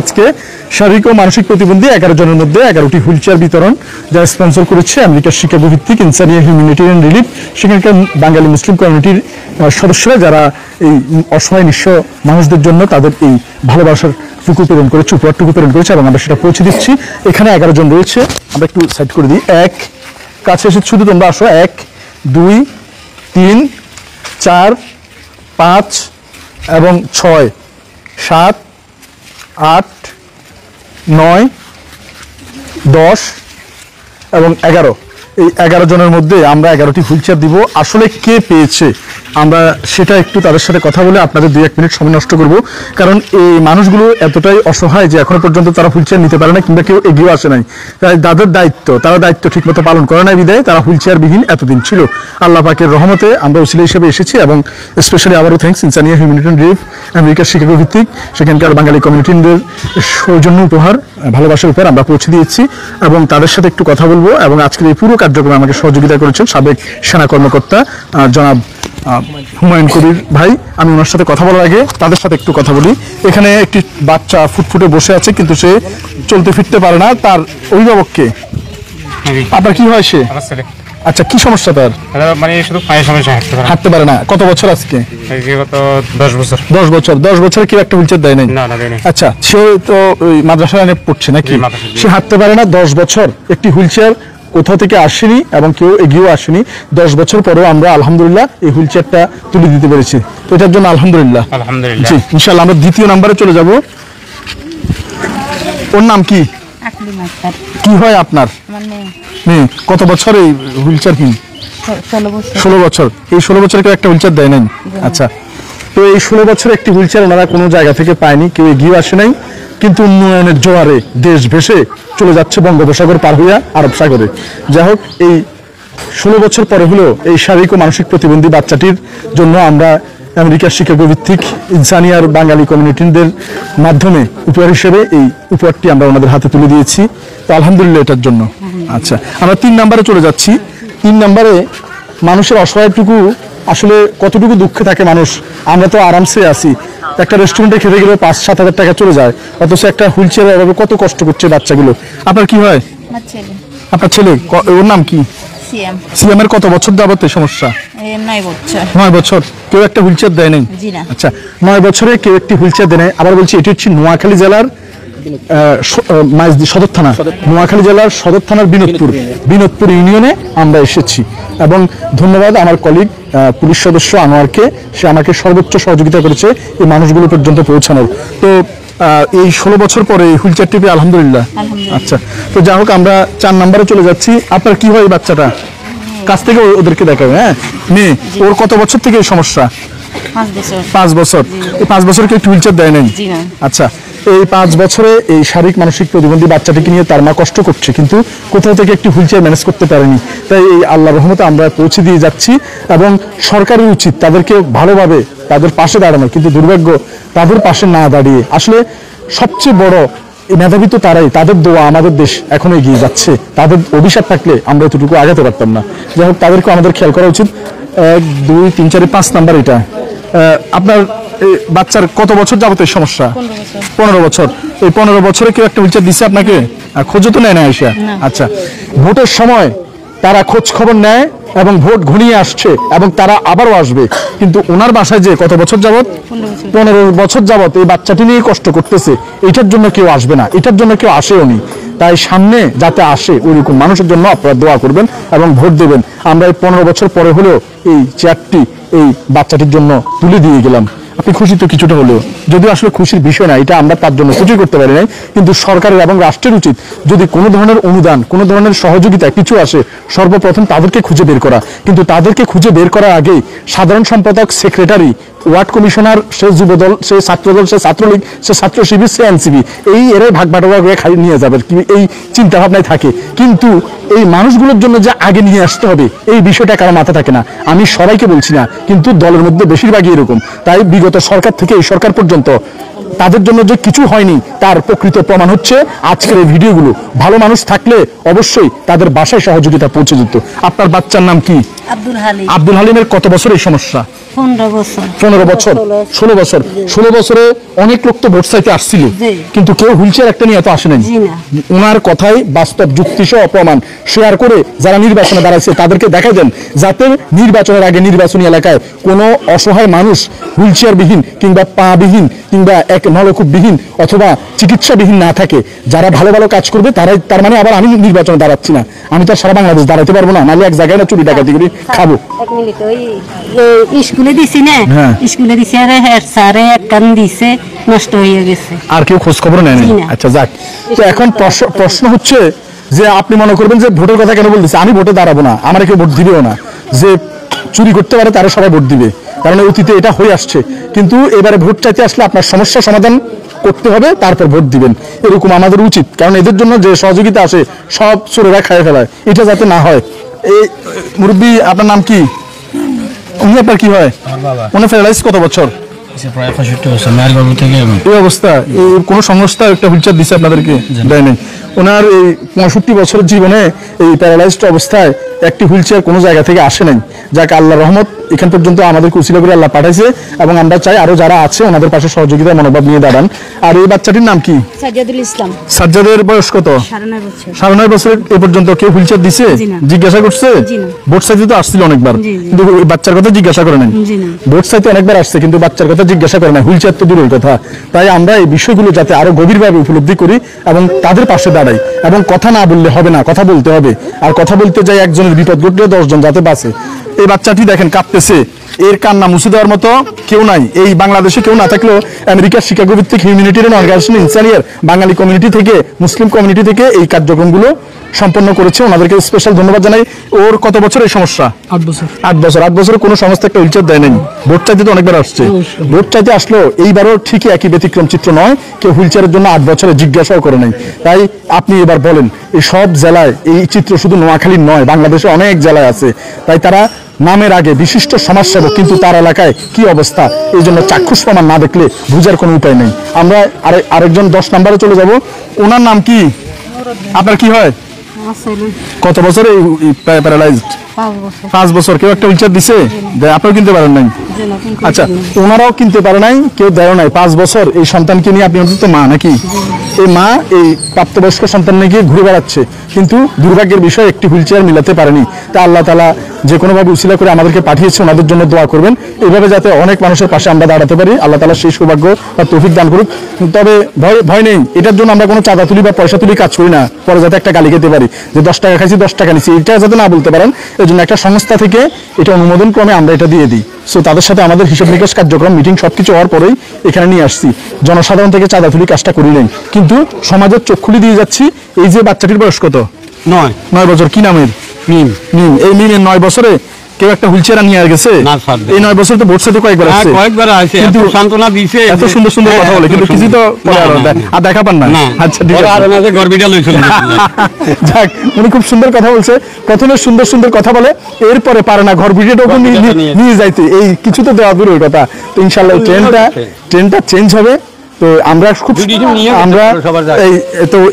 আজকে শারীরিক ও মানসিক প্রতিবন্ধী 11 জনের মধ্যে 11টি হুইল চেয়ার বিতরণ, যা স্পন্সর করেছে আমেরিকার শিকাগো ভিত্তিক ইনসানিয়া হিউম্যানিটেরিয়ান রিলিফ। সেখানকার বাঙালি মুসলিম কমিউনিটির সদস্যরা যারা এই অসহায় নিঃস্ব মানুষদের জন্য তাদের এই ভালোবাসার টুকু প্রেরণ করেছে, উপহারটুকু প্রেরণ করেছে এবং আমরা সেটা পৌঁছে দিচ্ছি। এখানে 11 জন রয়েছে, আমরা একটু সাইড করে দিই। এক কাছে এসে শুধু তোমরা আসো। 1 2 3 4 5 এবং 6 7 8 9 10 এবং 11। এই 11 জনের মধ্যে আমরা 11টি হুইল চেয়ার দিব। আসলে কে পেয়েছে আমরা সেটা একটু তাদের সাথে কথা বলে আপনাদের 2-1 মিনিট সময় নষ্ট করব, কারণ এই মানুষগুলো এতটাই অসহায় যে এখনো পর্যন্ত তারা হুইল চেয়ার নিতে পারে না কিংবা কেউ এগিয়ে আসে নাই। তাই তাদের দায়িত্ব, তারা দায়িত্ব ঠিকমতো পালন করে নাই বিদায় তারা হুইল চেয়ার বিহীন এতদিন ছিল। আল্লাহ পাকের রহমতে আমরা উসিলা হিসেবে এসেছি এবং স্পেশালি আবারও থ্যাঙ্কস ইনসানিয়া হিউম্যানিটেরিয়ান রিলিফ আমেরিকার শিকাগো ভিত্তিক সেখানকার বাঙালি কমিউনিটিদের সৌজন্য উপহার, ভালোবাসার উপহার আমরা পৌঁছে দিয়েছি এবং তাদের সাথে একটু কথা বলবো। এবং আজকের এই পুরো কার্যক্রমে আমাকে সহযোগিতা করেছেন সাবেক সেনা কর্মকর্তা জনাব হুমায়ুন কবির ভাই। আমি ওনার সাথে কথা বলার আগে তাদের সাথে একটু কথা বলি। এখানে একটি বাচ্চা ফুটফুটে বসে আছে, কিন্তু সে চলতে ফিরতে পারে না। তার অভিভাবককে আপনার কি হয়? সে আচ্ছা, কি সমস্যা তার? মানে শুধু পায়ের সমস্যা, হাঁটতে পারে না। কত বছর আজকে? গত 10 বছর। 10 বছর। 10 বছরে কেউ একটা হুইলচেয়ার দেয় নাই? না, দেয়নি। আচ্ছা, সে তো ওই মাদ্রাসা লাইনে পড়ছে নাকি? সে হাঁটতে পারে না 10 বছর। একটি হুইলচেয়ার কোথাও থেকে আসেনি এবং কেউ এগিয়েও আসেনি। 10 বছর পরেও আমরা আলহামদুলিল্লাহ এই হুইলচেয়ারটা তুলে দিতে পেরেছি, তো এটার জন্য আলহামদুলিল্লাহ। জি, ইনশাআল্লাহ আমরা দ্বিতীয় নম্বরে চলে যাব। ওর নাম কি? কি হয় আপনার? মেয়ে। কত বছর এই হুইলচেয়ার কিন? 16 বছর। এই 16 বছরে কেউ একটা হুইলচেয়ার দেয় নাই? আচ্ছা, তো এই 16 বছরে একটি হুইলচেয়ার ওনারা কোনো জায়গা থেকে পায়নি, কেউ এগিয়ে আসে নাই, কিন্তু উন্নয়নের জোয়ারে দেশ ভেসে চলে যাচ্ছে বঙ্গোপসাগর পার হইয়া আরব সাগরে। যাই হোক, এই 16 বছর পরে হলো এই শারীরিক ও মানসিক প্রতিবন্ধী বাচ্চাটির জন্য আমরা আমেরিকার শিকাগো ভিত্তিক ইনসানিয়ার বাঙালি কমিউনিটিদের মাধ্যমে উপহার হিসেবে এই উপহারটি আমরা ওনাদের হাতে তুলে দিয়েছি, তো আলহামদুলিল্লাহ এটার জন্য। আচ্ছা, আমরা 3 নম্বরে চলে যাচ্ছি। 3 নম্বরে মানুষের অসহায়টুকু আসলে কতটুকু দুঃখে থাকে মানুষ। আমরা তো আরামসে আছি, একটা রেস্টুরেন্টে খেতে গেলে 5-7 হাজার টাকা চলে যায়, অথচ একটা হুইল চেয়ারে এভাবে কত কষ্ট করছে বাচ্চাগুলো। আপনার কি হয়? আপনার ছেলে। ওর নাম কি? সিএমের। কত বছর যাবত এই সমস্যা? 9 বছর। কেউ একটা হুইল চেয়ার দেয় নাই? আচ্ছা, 9 বছরে কেউ একটি হুইল চেয়ার দেয় নাই। আবার বলছি, এটি হচ্ছে নোয়াখালী জেলার সদর থানা, নোয়াখালী জেলার সদর থানার বিনোদপুর ইউনিয়নে আমরা এসেছি। এবং ধন্যবাদ আমার কলিগ পুলিশ সদস্য আনোয়ারকে, সে আমাকে সর্বোচ্চ সহযোগিতা করেছে এই মানুষগুলো পর্যন্ত পৌঁছানোর। তো এই 16 বছর পরে এই হুইল চেয়ারটি পেয়ে আলহামদুলিল্লাহ। আচ্ছা, তো যাই হোক আমরা 4 নম্বরে চলে যাচ্ছি। আপনার কি হয়? বাচ্চাটা কাছ থেকে ওদেরকে দেখাবে। হ্যাঁ, মেয়ে। ওর কত বছর থেকে এই সমস্যা? 5 বছর। এই 5 বছর কেউ হুইল চেয়ার দেয় নাই? আচ্ছা, এই 5 বছরে এই শারীরিক মানসিক প্রতিবন্ধী বাচ্চাটিকে নিয়ে তার মা কষ্ট করছে, কিন্তু কোথাও থেকে একটি হুইল চেয়ার ম্যানেজ করতে পারেনি। তাই এই আল্লাহর রহমতে আমরা পৌঁছে দিয়ে যাচ্ছি এবং সরকারের উচিত তাদেরকে ভালোভাবে তাদের পাশে দাঁড়ানো, কিন্তু দুর্ভাগ্য তাদের পাশে না দাঁড়িয়ে আসলে সবচেয়ে বড় মেধাবী তো তারাই, তাদের দোয়া আমাদের দেশ এখনো এগিয়ে যাচ্ছে। তাদের অভিশাপ থাকলে আমরা এতটুকু আগাতে পারতাম না। যাই হোক, তাদেরকে আমাদের খেয়াল করা উচিত। 1 2 3 4 5 নাম্বার এটা। আপনার বাচ্চার কত বছর যাবত এই সমস্যা? 15 বছর। এই 15 বছরে কেউ একটা হুইলচেয়ার দিচ্ছে আপনাকে? খোঁজও তো নেয় না এসে? আচ্ছা, ভোটের সময় তারা খোঁজ খবর নেয় এবং ভোট ঘনিয়ে আসছে এবং তারা আবারও আসবে, কিন্তু ওনার বাসায় যে কত বছর যাবত? 15 বছর যাবত এই বাচ্চাটি নিয়ে কষ্ট করতেছে। এটার জন্য কেউ আসবে না, এটার জন্য কেউ আসেও নি। তাই সামনে যাতে আসে ওইরকম মানুষের জন্য আপনারা দোয়া করবেন এবং ভোট দেবেন। আমরা এই 15 বছর পরে হলেও এই চেয়ারটি এই বাচ্চাটির জন্য তুলে দিয়ে গেলাম। আপনি খুশি তো কিছুটা হলেও, যদিও আসলে খুশির বিষয় না, এটা আমরা তার জন্য কিছুই করতে পারি নাই, কিন্তু সরকারের এবং রাষ্ট্রের উচিত যদি কোনো ধরনের অনুদান, কোনো ধরনের সহযোগিতা কিছু আসে, সর্বপ্রথম তাদেরকে খুঁজে বের করা। কিন্তু তাদেরকে খুঁজে বের করার আগেই সাধারণ সম্পাদক, সেক্রেটারি, ওয়ার্ড কমিশনার, সে যুবদল, সে ছাত্রদল, সে ছাত্রলীগ, সে ছাত্র শিবির, সে এনসিপি, এই এর ভাগ বাটোয়ারা করে খাই নিয়ে যাবে এই চিন্তা ভাবনায় থাকে। কিন্তু এই মানুষগুলোর জন্য যে আগে নিয়ে আসতে হবে এই বিষয়টা কারো মাথা থাকে না। আমি সবাইকে বলছি না, কিন্তু দলের মধ্যে বেশিরভাগই এরকম। তাই বিগত সরকার থেকে এই সরকার পর্যন্ত তাদের জন্য যে কিছু হয়নি তার প্রকৃত প্রমাণ হচ্ছে আজকের এই ভিডিওগুলো। ভালো মানুষ থাকলে অবশ্যই তাদের বাসায় সহযোগিতা পৌঁছে যেত। আপনার বাচ্চার নাম কি? আব্দুল হালিম। আব্দুল হালিমের কত বছর এই সমস্যা? 15 বছর। 15 বছর 16 বছরে অনেক লোক তো ভোট চাইতে আসছিল, কিন্তু কেউ হুইল চেয়ার একটা নিয়ে তো আসে নাই। ওনার কথাই বাস্তব যুক্তি সহ প্রমাণ শেয়ার করে যারা নির্বাচনে দাঁড়াইছে তাদেরকে দেখাই দেন, যাতে নির্বাচনের আগে নির্বাচনী এলাকায় কোনো অসহায় মানুষ হুইল চেয়ারবিহীন কিংবা পাবিহীন কিংবা এক নলকূপবিহীন অথবা চিকিৎসাবিহীন না থাকে। যারা ভালো ভালো কাজ করবে তারাই, তার মানে আবার আমি নির্বাচনে দাঁড়াচ্ছি না, আমি তো সারা বাংলাদেশ দাঁড়াতে পারবো না, নাহলে এক জায়গায় না চুরি ডাকাতি করে খাবো। এক মিনিট, ওই স্কুলে দিছি না, স্কুলে দিছি আর হেড স্যারে এক কান দিছে, নষ্ট হয়ে গেছে, আর কেউ খোঁজ খবর নেয় না। আচ্ছা যাক, তো এখন প্রশ্ন হচ্ছে যে আপনি মনে করবেন যে ভোটের কথা কেন বলতেছে, আমি ভোটে দাঁড়াবো না, আমার কেউ ভোট দিবেও না। যে চুরি করতে পারে তারা সবাই ভোট দিবে, কারণ অতীতে এটা হয়ে আসছে। কিন্তু এবারে ভোট চাইতে আসলে আপনার সমস্যা সমাধান করতে হবে, তারপর ভোট দিবেন, এরকম আমাদের উচিত। কারণ এদের জন্য যে সহযোগিতা আসে সব চোরেরা খাইয়ে ফেলায়, এটা যাতে না হয়। এই মুরব্বী, আপনার নাম কি? উনি আপনার কি হয়? উনি প্যারালাইজ কত বছর? প্রায় 65 বছর মেহেরবাবু থেকে। এই অবস্থা, কোন সংস্থা একটা হুইলচেয়ার দিচ্ছে আপনাদেরকে? দেয় নাই। ওনার এই 65 বছরের জীবনে এই প্যারালাইজড অবস্থায় একটি হুইলচেয়ার কোনো জায়গা থেকে আসে নাই। যাক, আল্লাহ রহমত, এখান পর্যন্ত আমাদের কুশিলা করে আল্লাহ পাঠাইছে, এবং আমরা চাই আরো যারা আছে ওনাদের পাশে সহযোগিতার মনোভাব নিয়ে দাঁড়ান। আর এই বাচ্চাটির নাম কি? সাজ্জাদুল ইসলাম। সাজ্জাদের বয়স কত? 9.5 বছর। এ পর্যন্ত কেউ হুইলচেয়ার দিছে? জিজ্ঞাসা করছে? ভোট চাইতে তো আসছিল অনেকবার, কিন্তু বাচ্চার কথা জিজ্ঞাসা করে নাই। ভোট চাইতে অনেকবার আসছে, কিন্তু বাচ্চার কথা জিজ্ঞাসা করে নাই, হুইলচেয়ার তো দূরের কথা। তাই আমরা এই বিষয়গুলো যাতে আরো গভীরভাবে উপলব্ধি করি এবং তাদের পাশে দাঁড়াই। এবং কথা না বললে হবে না, কথা বলতে হবে। আর কথা বলতে যাই একজনের বিপদ ঘটলে 10 জন যাতে বাঁচে। এই বাচ্চাটি দেখেন কাঁদতেছে, এর কান্না মুছে দেওয়ার মতো কেউ নাই। এই বাংলাদেশে কেউ না থাকলেও আমেরিকার শিকাগো ভিত্তিক হিউম্যানিটেরিয়ান অর্গানাইজেশন ইনসানিয়ার বাঙালি কমিউনিটি থেকে, মুসলিম কমিউনিটি থেকে এই কার্যক্রমগুলো সম্পন্ন করেছে। ওনাদেরকে স্পেশাল ধন্যবাদ জানাই। ওর কত বছর এই সমস্যা? 8 বছরে কোনো সংস্থা একটা হুইলচেয়ার দেয় নাই। ভোট চাইতে তো অনেকবার আসছে, ভোট চাইতে আসলো, এইবারও ঠিকই একই ব্যতিক্রম চিত্র নয়, কেউ হুইলচেয়ারের জন্য 8 বছরে জিজ্ঞাসাও করে নাই। তাই আপনি এবার বলেন, এই সব জেলায় এই চিত্র শুধু নোয়াখালীর নয়, বাংলাদেশে অনেক জেলায় আছে। তাই তারা নামের আগে বিশিষ্ট সমাজসেবক, কিন্তু তার এলাকায় কি অবস্থা, এই জন্য চাক্ষুষ প্রমাণ না দেখলে বুঝার কোনো উপায় নেই। আমরা আরেকজন 10 নম্বরে চলে যাব। ওনার নাম কি? আপনার কি হয়? কত বছর এই প্যারালাইজড? 5 বছর। কেউ একটা হুইলচেয়ার দিছে? আপনারা কিনতে পারেন নাই? আচ্ছা, ওনারাও কিনতে পারে নাই, কেউ দেয় নাই। 5 বছর এই সন্তানকে নিয়ে আপনি অন্তত মা নাকি? এই মা এই প্রাপ্তবয়স্ক সন্তান নিয়ে গিয়ে ঘুরে বেড়াচ্ছে, কিন্তু দুর্ভাগ্যের বিষয় একটি হুইলচেয়ার মিলাতে পারেনি। তা আল্লাহ তাআলা যে কোনোভাবে উসিলা করে আমাদেরকে পাঠিয়েছে, ওনাদের জন্য দোয়া করবেন, এইভাবে যাতে অনেক মানুষের পাশে আমরা দাঁড়াতে পারি। আল্লাহ তাআলা সেই সৌভাগ্য বা তৌফিক দান করুক। তবে ভয় নেই, এটার জন্য আমরা কোনো চাঁদা তুলি বা পয়সা তুলি কাজ করি না, পরে যাতে একটা গালি খেতে পারি যে 10 টাকা খাইছি 10 টাকা নিচ্ছি, এটা যাতে না বলতে পারেন। এই জন্য একটা সংস্থা থেকে এটা অনুমোদন ক্রমে আমরা এটা দিয়ে দিই। সো তাদের সাথে আমাদের হিসাব নিকাশ কার্যক্রম, মিটিং সবকিছু হওয়ার পরেই এখানে নিয়ে আসছি। জনসাধারণ থেকে চাঁদা তুলি কাজটা করি নাই, কিন্তু সমাজের চোখ খুলে দিয়ে যাচ্ছি। এই যে বাচ্চাটির বয়স কত? 9 বছর। কি নামের? মিম। এই মিমের 9 বছরে কেউ একটা হুইলচেয়ার নিয়ে গেছে? এই 9 বছর তো ভোট সাথে কয়েকবার আসছে, কিন্তু সান্ত্বনা দিয়েছে, এত সুন্দর সুন্দর কথা বলে, কিন্তু কিছু তো আর দেখা পান না। আচ্ছা ঠিক আছে, যাক, উনি খুব সুন্দর কথা বলছে। প্রথমে সুন্দর সুন্দর কথা বলে, এরপরে পারে না ঘর ভিডিওটাও নিয়ে যাইতে, এই কিছু তো দেওয়া দূরের কথা। তো ইনশাআল্লাহ ট্রেনটা চেঞ্জ হবে। তো আমরা খুব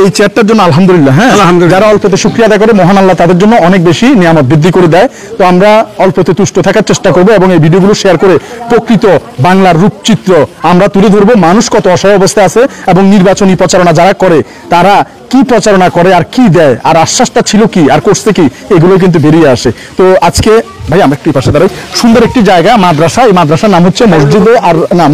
এই চেয়ারটার জন্য আলহামদুলিল্লাহ, হ্যাঁ, যারা অল্পতে শুকরিয়া আদায় করে মহান আল্লাহ তাদের জন্য অনেক বেশি নিয়ামত বৃদ্ধি করে দেয়। তো আমরা অল্পতে তুষ্ট থাকার চেষ্টা করব এবং এই ভিডিওগুলো শেয়ার করে প্রকৃত বাংলার রূপচিত্র আমরা তুলে ধরবো। মানুষ কত অসহায় অবস্থায় আছে এবং নির্বাচনী প্রচারণা যারা করে তারা কি প্রচারণা করে আর কি দেয় আর আশ্বাসটা ছিল কি আর করছে কি, এগুলো কিন্তু বেরিয়ে আসে। তো আজকে ভাই আমরা একটু পাশে দাঁড়াই, সুন্দর একটি জায়গা মাদ্রাসা। এই মাদ্রাসার নাম হচ্ছে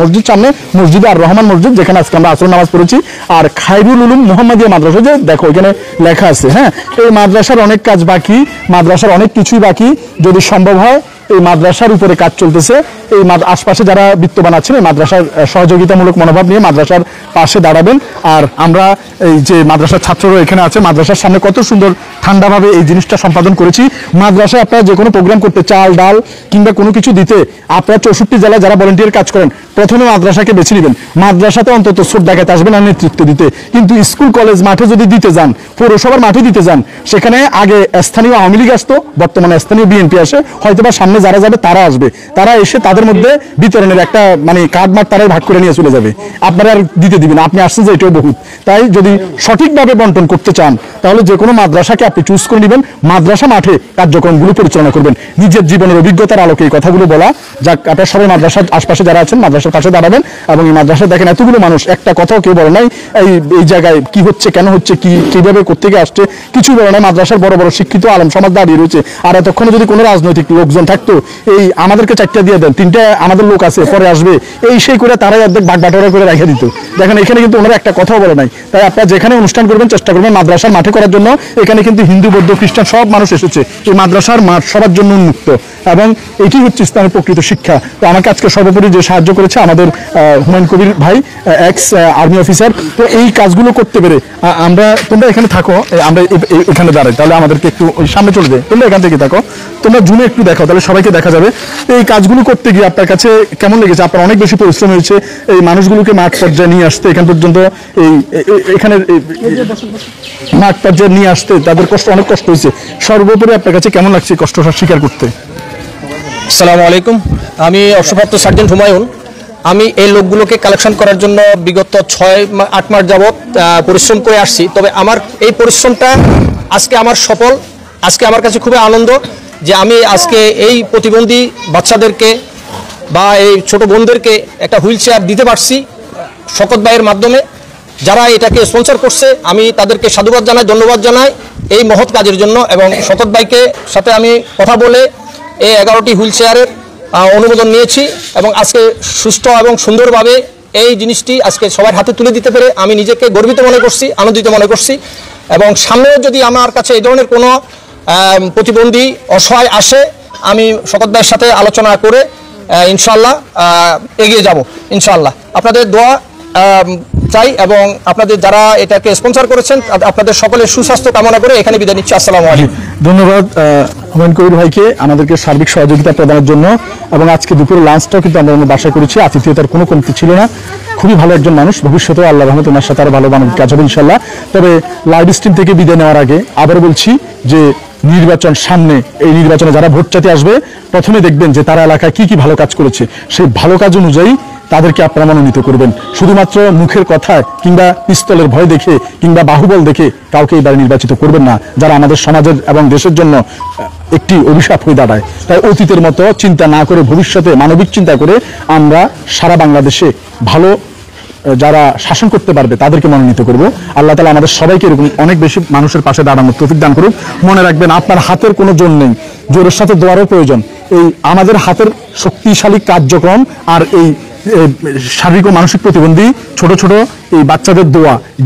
মসজিদ সামনে মসজিদে আর রহমান মসজিদ, যেখানে আজকে আমরা আসর নামাজ পড়েছি। আর খায়রুল উলুম মুহাম্মাদিয়া মাদ্রাসা, যে দেখো এখানে লেখা আছে। হ্যাঁ, এই মাদ্রাসার অনেক কাজ বাকি, মাদ্রাসার অনেক কিছুই বাকি। যদি সম্ভব হয় এই মাদ্রাসার উপরে কাজ চলতেছে। এই আশপাশে যারা বিত্তবান আছেন এই মাদ্রাসার সহযোগিতামূলক মনোভাব নিয়ে মাদ্রাসার পাশে দাঁড়াবেন। আর আমরা এই যে মাদ্রাসার ছাত্ররা এখানে আছে, মাদ্রাসার সামনে কত সুন্দর ঠান্ডাভাবে এই জিনিসটা সম্পাদন করেছি। মাদ্রাসায় আপনারা যে কোনো প্রোগ্রাম করতে, চাল ডাল কিংবা কোনো কিছু দিতে, আপনারা 64 জেলায় যারা ভলেন্টিয়ার কাজ করেন প্রথমে মাদ্রাসাকে বেছে নেবেন। মাদ্রাসাতে অন্তত শ্রদ্ধাকে আসবেন আর নেতৃত্ব দিতে। কিন্তু স্কুল কলেজ মাঠে যদি দিতে যান, পৌরসভার মাঠে দিতে যান, সেখানে আগে স্থানীয় আওয়ামী লীগ আসতো, বর্তমানে স্থানীয় বিএনপি আসে, হয়তোবা সামনে যারা যাবে তারা আসবে, তারা এসে তাদের মধ্যে বিতরণের একটা কার্ড মার্ড তারাই ভাগ করে নিয়ে চলে যাবে, আপনারা আর দিতে দিবেন। আপনি আসছেন যে এটাও বহুত। তাই যদি সঠিকভাবে বন্টন করতে চান তাহলে যে কোনো মাদ্রাসাকে আপনি চুজ করে নেবেন, মাদ্রাসা মাঠে কার্যক্রমগুলো পরিচালনা করবেন। নিজের জীবনের অভিজ্ঞতার আলোকে এই কথাগুলো বলা যাক। আপনারা সবাই মাদ্রাসার আশপাশে যারা আছেন মাদ্রাসার পাশে দাঁড়াবেন, এবং এই মাদ্রাসায় দেখেন এতগুলো মানুষ, একটা কথাও কেউ বলে নাই এই জায়গায় কি হচ্ছে, কেন হচ্ছে, কিভাবে কোত্থেকে আসছে, কিছু বলে নাই। মাদ্রাসার বড় বড় শিক্ষিত আলেম সমাজ দাঁড়িয়ে রয়েছে। আর এতক্ষণে যদি কোনো রাজনৈতিক লোকজন থাকতো, এই আমাদেরকে 4টা দিয়ে দেন, 3টা আমাদের লোক আছে পরে আসবে, এই সেই করে তারাই অর্ধেক ভাগ বাটোয়ারা করে রেখে দিত। দেখেন এখানে কিন্তু ওনারা একটা কথাও বলে নাই। তাই আপনারা যেখানে অনুষ্ঠান করবেন চেষ্টা করবেন মাদ্রাসার মাঠে করার জন্য। এখানে কিন্তু হিন্দু, বৌদ্ধ, খ্রিস্টান সব মানুষ এসেছে। এই মাদ্রাসার মাঠ সবার জন্য উন্মুক্ত, এবং এটি হচ্ছে ইসলামের প্রকৃত শিক্ষা। তো আমাকে আজকে সর্বোপরি যে সাহায্য করেছে আমাদের হুমায়ুন কবির ভাই, এক্স আর্মি অফিসার। তো এই কাজগুলো করতে পেরে তোমরা এখানে থাকো, আমরা এখানে দাঁড়াই, তাহলে আমাদেরকে একটু ওই সামনে চলে যায়, তোমরা এখান থেকে থাকো, তোমরা জুমে একটু দেখো, তাহলে সবাইকে দেখা যাবে। এই কাজগুলো করতে গিয়ে আপনার কাছে কেমন লেগেছে? আপনার অনেক বেশি পরিশ্রম হয়েছে এই মানুষগুলোকে মাঠ পর্যায়ে নিয়ে আসতে, এখান পর্যন্ত এখানে মাঠ পর্যায়ে নিয়ে আসতে তাদের অনেক কষ্ট হয়েছে। সর্বোপরি আপনার কাছে কেমন লাগছে কষ্টটা স্বীকার করতে? আসসালামু আলাইকুম, আমি অবসরপ্রাপ্ত সার্জেন্ট হুমায়ুন। আমি এই লোকগুলোকে কালেকশন করার জন্য বিগত 6-8 মাস যাবৎ পরিশ্রম করে আসছি। তবে আমার এই পরিশ্রমটা আজকে আমার সফল। আজকে আমার কাছে খুবই আনন্দ যে আমি আজকে এই প্রতিবন্ধী বাচ্চাদেরকে বা এই ছোট বোনদেরকে একটা হুইল চেয়ার দিতে পারছি শকত ভাইয়ের মাধ্যমে। যারা এটাকে স্পন্সর করছে আমি তাদেরকে সাধুবাদ জানাই, ধন্যবাদ জানাই এই মহৎ কাজের জন্য। এবং শকত ভাইকে সাথে আমি কথা বলে এই 11টি হুইল চেয়ারের অনুমোদন নিয়েছি, এবং আজকে সুস্থ এবং সুন্দরভাবে এই জিনিসটি আজকে সবার হাতে তুলে দিতে পেরে আমি নিজেকে গর্বিত মনে করছি, আনন্দিত মনে করছি। এবং সামনেও যদি আমার কাছে এই ধরনের কোনো প্রতিবন্ধী অসহায় আসে, আমি শকত ভাইয়ের সাথে আলোচনা করে ইনশাআল্লাহ এগিয়ে যাব ইনশাআল্লাহ। আপনাদের দোয়া চাই, এবং আপনাদের যারা এটাকে স্পন্সর করেছেন আপনাদের সকলের সুস্বাস্থ্য কামনা করে এখানে বিদায় নিচ্ছি। আসসালামু আলাইকুম। ধন্যবাদ হুমায়ুন কবির ভাইকে আমাদেরকে সার্বিক সহযোগিতা প্রদানের জন্য। এবং আজকে দুপুরে লাঞ্চটাও কিন্তু আমরা বাসায় করেছি, আতিথেয়তার কোনো কমতি ছিল না। খুবই ভালো একজন মানুষ, ভবিষ্যতেও আল্লাহ রহমতে ওনার সাথে আরো ভালো বানানোর কাজ হবে ইনশাল্লাহ। তবে লাইভ স্ট্রিম থেকে বিদায় নেওয়ার আগে আবার বলছি যে নির্বাচন সামনে, এই নির্বাচনে যারা ভোট চাইতে আসবে প্রথমে দেখবেন যে তারা এলাকায় কি কি ভালো কাজ করেছে, সেই ভালো কাজ অনুযায়ী তাদেরকে আপনারা মনোনীত করবেন। শুধুমাত্র মুখের কথায় কিংবা পিস্তলের ভয় দেখে কিংবা বাহুবল দেখে কাউকে এবার নির্বাচিত করবেন না, যারা আমাদের সমাজের এবং দেশের জন্য একটি অভিশাপ হয়ে দাঁড়ায়। তাই অতীতের মতো চিন্তা না করে ভবিষ্যতে মানবিক চিন্তা করে আমরা সারা বাংলাদেশে ভালো যারা শাসন করতে পারবে তাদেরকে মনোনীত করব। আল্লাহ তাআলা আমাদের সবাইকে এরকম অনেক বেশি মানুষের পাশে দাঁড়ানোর তৌফিক দান করুক। মনে রাখবেন আপনার হাতের কোনো জোর নেই, জোরের সাথে দোয়ারও প্রয়োজন। এই আমাদের হাতের শক্তিশালী কার্যক্রম আর এই শারীরিক ও মানসিক প্রতিবন্ধী ছোট ছোট এই বাচ্চাদের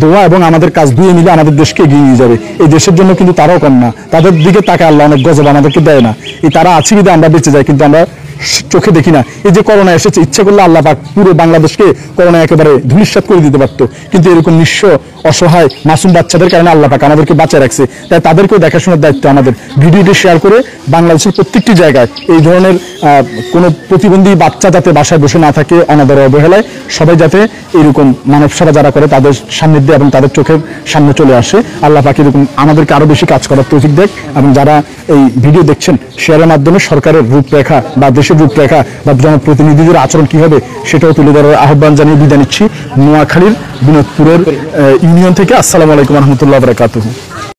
দোয়া এবং আমাদের কাজ দুয়ে মিলে আমাদের দেশকে এগিয়ে নিয়ে যাবে। এই দেশের জন্য কিন্তু তারাও কম না, তাদের দিকে তাকে আল্লাহ অনেক গজব আমাদেরকে দেয় না। এই তারা আছে বিধে আমরা বেঁচে যাই, কিন্তু আমরা চোখে দেখি না। এই যে করোনা এসেছে, ইচ্ছে করলে আল্লাহ পাক পুরো বাংলাদেশকে করোনা একেবারে ধূলিসাৎ করে দিতে পারতো, কিন্তু এরকম নিঃস্ব অসহায় মাসুম বাচ্চাদের কারণে আল্লাহ পাক আমাদেরকে বাঁচিয়ে রাখছে। তাই তাদেরকেও দেখাশোনার দায়িত্ব আমাদের। ভিডিওটি শেয়ার করে বাংলাদেশের প্রত্যেকটি জায়গায় এই ধরনের কোনো প্রতিবন্ধী বাচ্চা যাতে বাসায় বসে না থাকে অনাদরে অবহেলায়, সবাই যাতে এরকম মানব সেবা যারা করে তাদের সান্নিধ্যে এবং তাদের চোখের সামনে চলে আসে। আল্লাহ পাক এরকম আমাদেরকে আরো বেশি কাজ করার তৌফিক দেখ। এবং যারা এই ভিডিও দেখছেন শেয়ারের মাধ্যমে সরকারের রূপরেখা বা দেশের রূপরেখা বা জনপ্রতিনিধিদের আচরণ কি হবে সেটাও তুলে ধরার আহ্বান জানিয়ে বিদায় নিচ্ছি নোয়াখালীর বিনোদপুরের ইউনিয়ন থেকে। আসসালামু আলাইকুম রহমতুল্লাহ বারাকাতুহু।